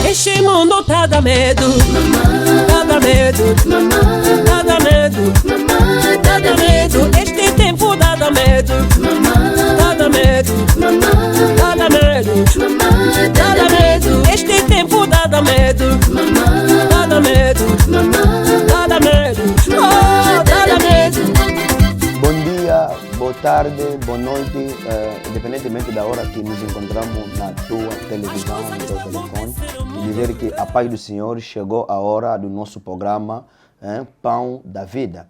Este mundo tá dá medo, tá dá medo, tá dá medo, tá dá medo. Este tempo dá medo, tá dá medo, tá dá medo, tá dá medo. Este tempo dá medo, tá dá medo, tá dá medo, oh, tá dá medo. Bom dia, boa tarde, boa noite, independentemente da hora que nos encontramos na tua televisão, no teu telefone, e dizer que a paz do Senhor chegou a hora do nosso programa Pão da Vida.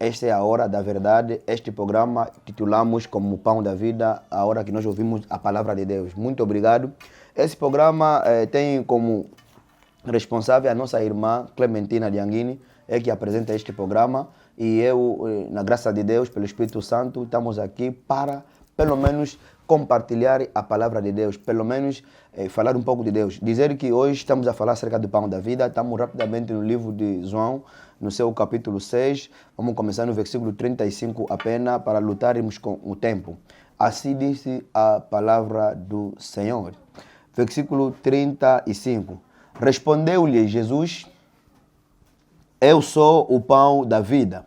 Esta é a hora da verdade. Este programa titulamos como Pão da Vida, a hora que nós ouvimos a palavra de Deus. Muito obrigado. Esse programa tem como responsável a nossa irmã Clementina Dianguini, é que apresenta este programa. E eu, na graça de Deus, pelo Espírito Santo, estamos aqui para, pelo menos, compartilhar a palavra de Deus, pelo menos falar um pouco de Deus. Dizer que hoje estamos a falar acerca do Pão da Vida. Estamos rapidamente no livro de João, no seu capítulo 6. Vamos começar no versículo 35 apenas, para lutarmos com o tempo. Assim disse a palavra do Senhor. Versículo 35. Respondeu-lhe Jesus: eu sou o pão da vida.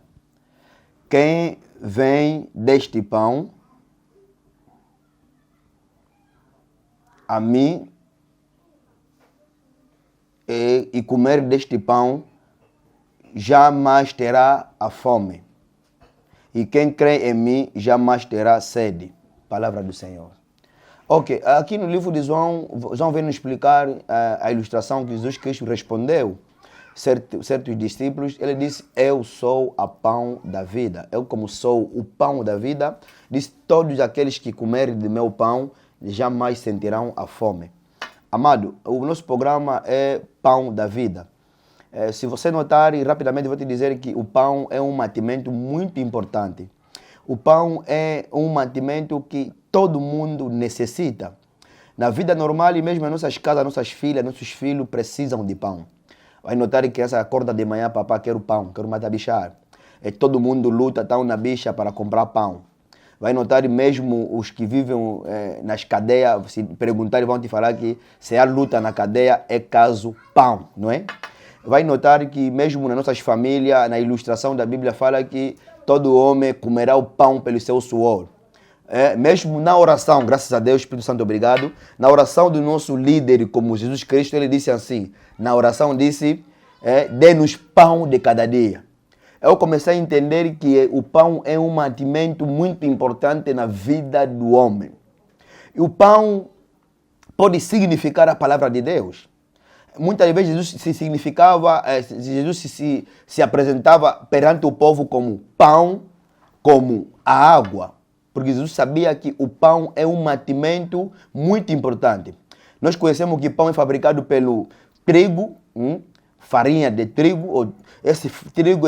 Quem vem deste pão a mim e comer deste pão jamais terá a fome. E quem crê em mim jamais terá sede. Palavra do Senhor. Ok, aqui no livro de João, João vem nos explicar a ilustração que Jesus Cristo respondeu certos discípulos. Ele disse: eu sou o pão da vida. Eu, como sou o pão da vida, disse: todos aqueles que comerem de meu pão jamais sentirão a fome. Amado, o nosso programa é Pão da Vida. Se você notar, rapidamente vou te dizer que o pão é um mantimento muito importante. O pão é um mantimento que todo mundo necessita. Na vida normal e mesmo em nossas casas, nossas filhas, nossos filhos precisam de pão. Vai notar que criança acorda de manhã: papá, quero pão, quero matar bichar. Todo mundo luta, estão na bicha para comprar pão. Vai notar mesmo os que vivem nas cadeias, se perguntarem, vão te falar que se há luta na cadeia é caso pão, não é? Vai notar que mesmo nas nossas famílias, na ilustração da Bíblia, fala que todo homem comerá o pão pelo seu suor. Mesmo na oração, graças a Deus, Espírito Santo, obrigado. Na oração do nosso líder, como Jesus Cristo, ele disse assim, na oração disse: dê-nos pão de cada dia. Eu comecei a entender que o pão é um mantimento muito importante na vida do homem. E o pão pode significar a palavra de Deus. Muitas vezes Jesus se significava, Jesus se apresentava perante o povo como pão, como a água. Porque Jesus sabia que o pão é um mantimento muito importante. Nós conhecemos que pão é fabricado pelo trigo, farinha de trigo. Esse trigo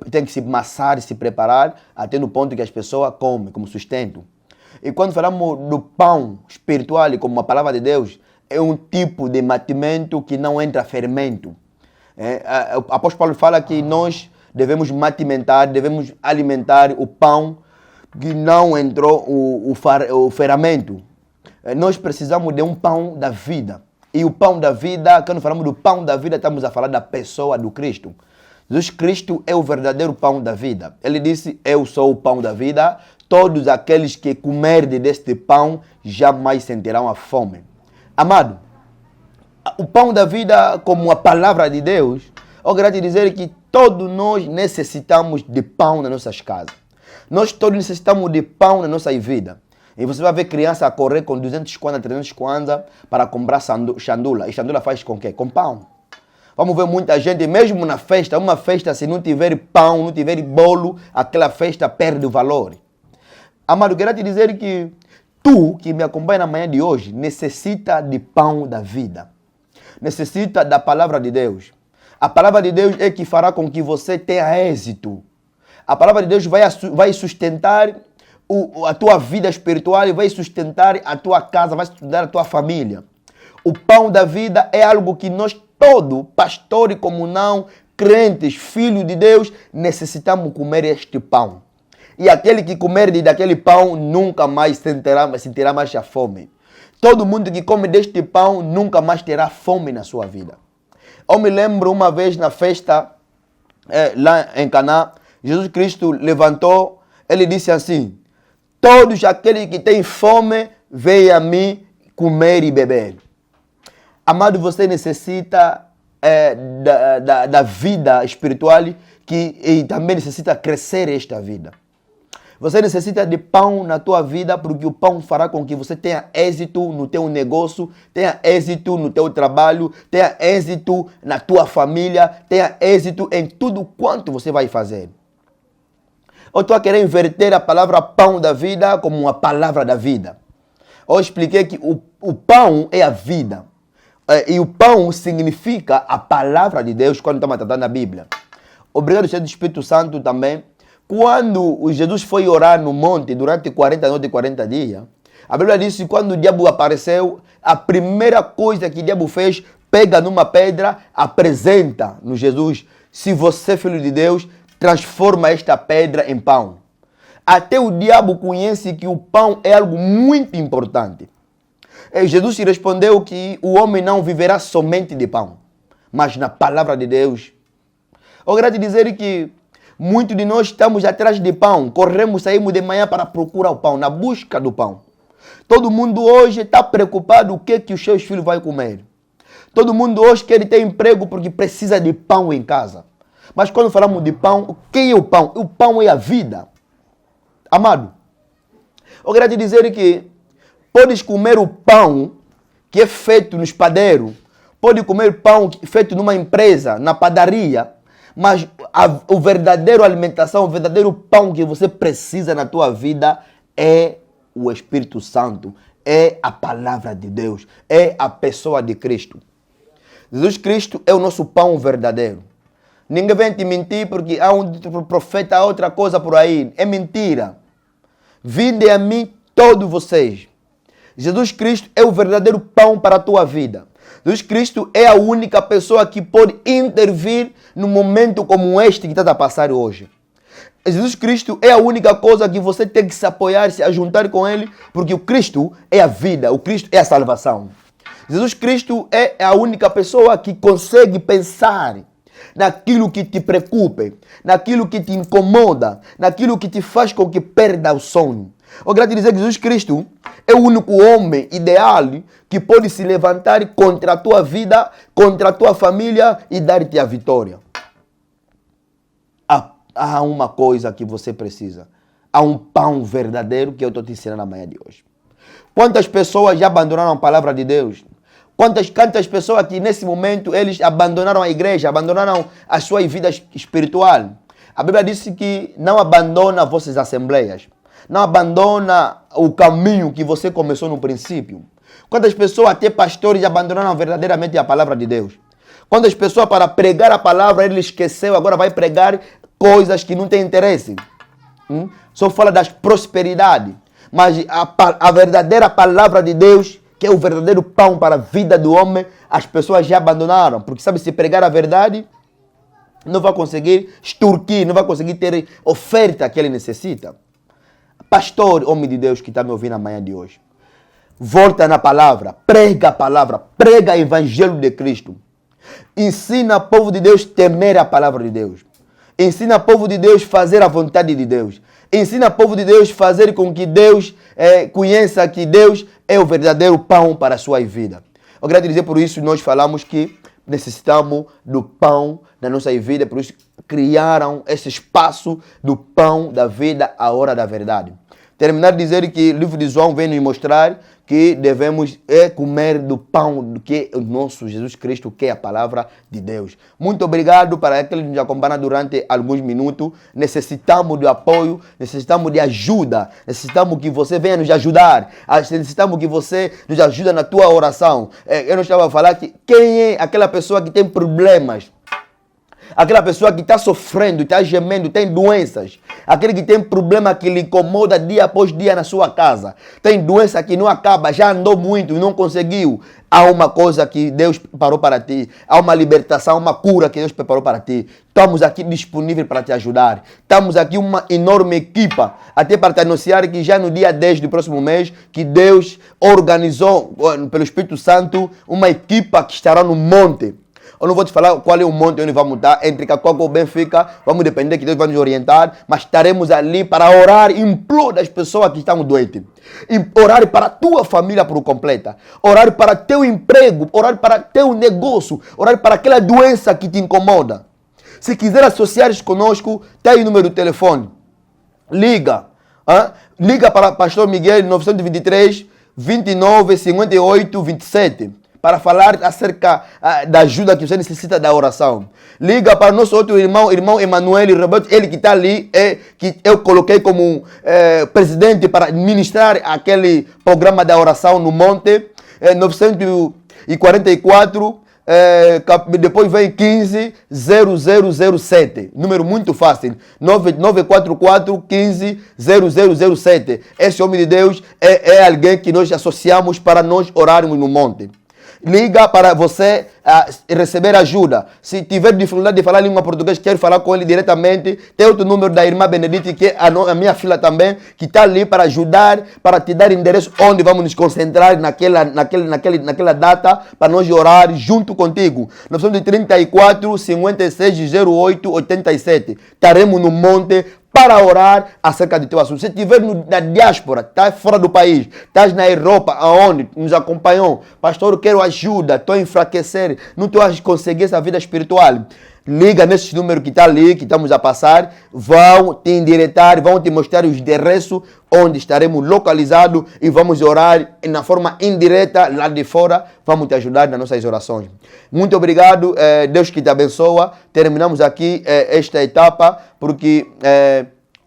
tem que se amassar, se preparar, até no ponto que as pessoas comem como sustento. E quando falamos do pão espiritual, como a palavra de Deus, é um tipo de mantimento que não entra fermento. O apóstolo Paulo fala que nós devemos mantimentar, devemos alimentar o pão que não entrou o fermento. Nós precisamos de um pão da vida. E o pão da vida, quando falamos do pão da vida, estamos a falar da pessoa do Cristo. Jesus Cristo é o verdadeiro pão da vida. Ele disse: eu sou o pão da vida. Todos aqueles que comerem deste pão jamais sentirão a fome. Amado, o pão da vida, como a palavra de Deus, eu quero te dizer que todos nós necessitamos de pão nas nossas casas. Nós todos necessitamos de pão na nossa vida. E você vai ver criança a correr com 200 kwanza, 300 kwanza para comprar chandula. E chandula faz com o quê? Com pão. Vamos ver muita gente, mesmo na festa, uma festa, se não tiver pão, não tiver bolo, aquela festa perde o valor. Amado, eu quero te dizer que tu, que me acompanha na manhã de hoje, necessita de pão da vida. Necessita da palavra de Deus. A palavra de Deus é que fará com que você tenha êxito. A palavra de Deus vai sustentar a tua vida espiritual, vai sustentar a tua casa, vai sustentar a tua família. O pão da vida é algo que nós todos, pastores como não, crentes, filhos de Deus, necessitamos comer este pão. E aquele que comer daquele pão nunca mais sentirá mais a fome. Todo mundo que come deste pão nunca mais terá fome na sua vida. Eu me lembro uma vez na festa lá em Caná, Jesus Cristo levantou, ele disse assim: todos aqueles que têm fome, venham a mim comer e beber. Amado, você necessita da vida espiritual e também necessita crescer esta vida. Você necessita de pão na tua vida, porque o pão fará com que você tenha êxito no teu negócio, tenha êxito no teu trabalho, tenha êxito na tua família, tenha êxito em tudo quanto você vai fazer. Eu estou a querer inverter a palavra pão da vida como uma palavra da vida. Eu expliquei que o pão é a vida. E o pão significa a palavra de Deus quando estamos tratando na Bíblia. Obrigado, Senhor do Espírito Santo também. Quando Jesus foi orar no monte durante 40 noites e 40 dias, a Bíblia diz que quando o diabo apareceu, a primeira coisa que o diabo fez, pega numa pedra, apresenta no Jesus: se você é filho de Deus, transforma esta pedra em pão. Até o diabo conhece que o pão é algo muito importante. E Jesus respondeu que o homem não viverá somente de pão, mas na palavra de Deus. Eu quero te dizer que muitos de nós estamos atrás de pão, saímos de manhã para procurar o pão, na busca do pão. Todo mundo hoje está preocupado o que os seus filhos vão comer. Todo mundo hoje quer ter emprego porque precisa de pão em casa. Mas quando falamos de pão, quem é o pão? O pão é a vida. Amado, eu quero te dizer que podes comer o pão que é feito no espadeiro, pode comer pão feito numa empresa, na padaria, mas o verdadeiro alimentação, o verdadeiro pão que você precisa na tua vida é o Espírito Santo, é a palavra de Deus, é a pessoa de Cristo. Jesus Cristo é o nosso pão verdadeiro. Ninguém vem te mentir porque há um profeta, outra coisa por aí. É mentira. Vinde a mim todos vocês. Jesus Cristo é o verdadeiro pão para a tua vida. Jesus Cristo é a única pessoa que pode intervir num momento como este que está a passar hoje. Jesus Cristo é a única coisa que você tem que se apoiar, se ajuntar com Ele, porque o Cristo é a vida, o Cristo é a salvação. Jesus Cristo é a única pessoa que consegue pensar naquilo que te preocupa, naquilo que te incomoda, naquilo que te faz com que perda o sono. Eu quero te dizer que Jesus Cristo é o único homem ideal que pode se levantar contra a tua vida, contra a tua família e dar-te a vitória. Há uma coisa que você precisa. Há um pão verdadeiro que eu estou te ensinando na manhã de hoje. Quantas pessoas já abandonaram a palavra de Deus? Quantas pessoas que nesse momento eles abandonaram a igreja, abandonaram a sua vida espiritual? A Bíblia diz que não abandona vossas assembleias. Não abandona o caminho que você começou no princípio. Quantas pessoas, até pastores, abandonaram verdadeiramente a palavra de Deus? Quantas pessoas, para pregar a palavra, ele esqueceu, agora vai pregar coisas que não têm interesse. Só fala das prosperidades. Mas a verdadeira palavra de Deus, que é o verdadeiro pão para a vida do homem, as pessoas já abandonaram. Porque sabe, se pregar a verdade, não vai conseguir extorquir, não vai conseguir ter oferta que ele necessita. Pastor, homem de Deus que está me ouvindo amanhã de hoje, volta na palavra, prega o evangelho de Cristo. Ensina o povo de Deus a temer a palavra de Deus. Ensina o povo de Deus a fazer a vontade de Deus. Ensina o povo de Deus a fazer com que Deus conheça que Deus é o verdadeiro pão para a sua vida. Eu quero dizer, por isso nós falamos que necessitamos do pão na nossa vida, por isso criaram esse espaço do pão da vida, a hora da verdade. Terminar de dizer que o livro de João vem nos mostrar que devemos comer do pão que é o nosso Jesus Cristo, que é a palavra de Deus. Muito obrigado para aqueles que nos acompanham durante alguns minutos. Necessitamos de apoio, necessitamos de ajuda, necessitamos que você venha nos ajudar, necessitamos que você nos ajude na tua oração. Eu não estava a falar que quem é aquela pessoa que tem problemas aquela pessoa que está sofrendo, está gemendo, tem doenças, aquele que tem problema que lhe incomoda dia após dia na sua casa, tem doença que não acaba, já andou muito e não conseguiu. Há uma coisa que Deus preparou para ti, há uma libertação, uma cura que Deus preparou para ti. Estamos aqui disponíveis para te ajudar. Estamos aqui uma enorme equipa, até para te anunciar que já no dia 10 do próximo mês, que Deus organizou pelo Espírito Santo uma equipa que estará no monte. Eu não vou te falar qual é o monte onde vamos estar, entre Cacoco ou Benfica, vamos depender que Deus vai nos orientar, mas estaremos ali para orar, imploro das pessoas que estão doentes, orar para a tua família por completa, orar para teu emprego, orar para teu negócio, orar para aquela doença que te incomoda. Se quiser associar-se conosco, tem aí o número do telefone, liga, liga para o Pastor Miguel 923 29 58 27. Para falar acerca da ajuda que você necessita da oração. Liga para o nosso outro irmão Emanuel Roberto, ele que está ali, que eu coloquei como presidente para ministrar aquele programa da oração no monte, 944, depois vem 15 0007, número muito fácil, 944 15 0007. Esse homem de Deus é alguém que nós associamos para nós orarmos no monte. Liga para você receber ajuda. Se tiver dificuldade de falar língua portuguesa, quero falar com ele diretamente. Tem outro número da irmã Benedite, que é a minha filha também, que está ali para ajudar, para te dar endereço onde vamos nos concentrar naquela data, para nós orar junto contigo. 934 56 08 87. Estaremos no monte para orar acerca do teu assunto. Se estiver na diáspora, está fora do país, estás na Europa, aonde nos acompanham, pastor, eu quero ajuda, estou a enfraquecer, não estou a conseguir essa vida espiritual. Liga nesse número que está ali, que estamos a passar, vão te endireitar, vão te mostrar os endereços onde estaremos localizados e vamos orar na forma indireta lá de fora, vamos te ajudar nas nossas orações. Muito obrigado, Deus que te abençoa. Terminamos aqui esta etapa porque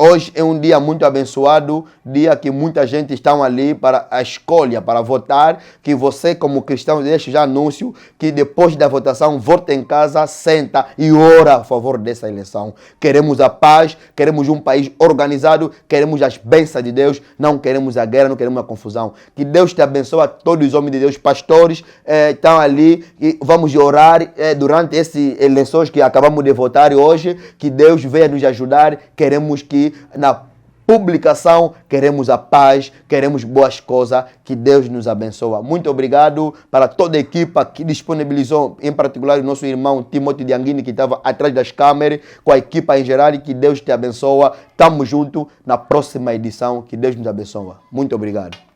hoje é um dia muito abençoado, dia que muita gente está ali para a escolha, para votar, que você como cristão deixe já anúncio, que depois da votação, volta em casa, senta e ora a favor dessa eleição. Queremos a paz, queremos um país organizado, queremos as bênçãos de Deus, não queremos a guerra, não queremos a confusão. Que Deus te abençoe, todos os homens de Deus, pastores, estão ali e vamos orar durante essas eleições que acabamos de votar hoje, que Deus venha nos ajudar, queremos que na publicação queremos a paz, queremos boas coisas, que Deus nos abençoe. Muito obrigado para toda a equipa que disponibilizou, em particular o nosso irmão Timóteo Dianguini, que estava atrás das câmeras, com a equipa em geral, e que Deus te abençoe. Estamos juntos na próxima edição, que Deus nos abençoe. Muito obrigado.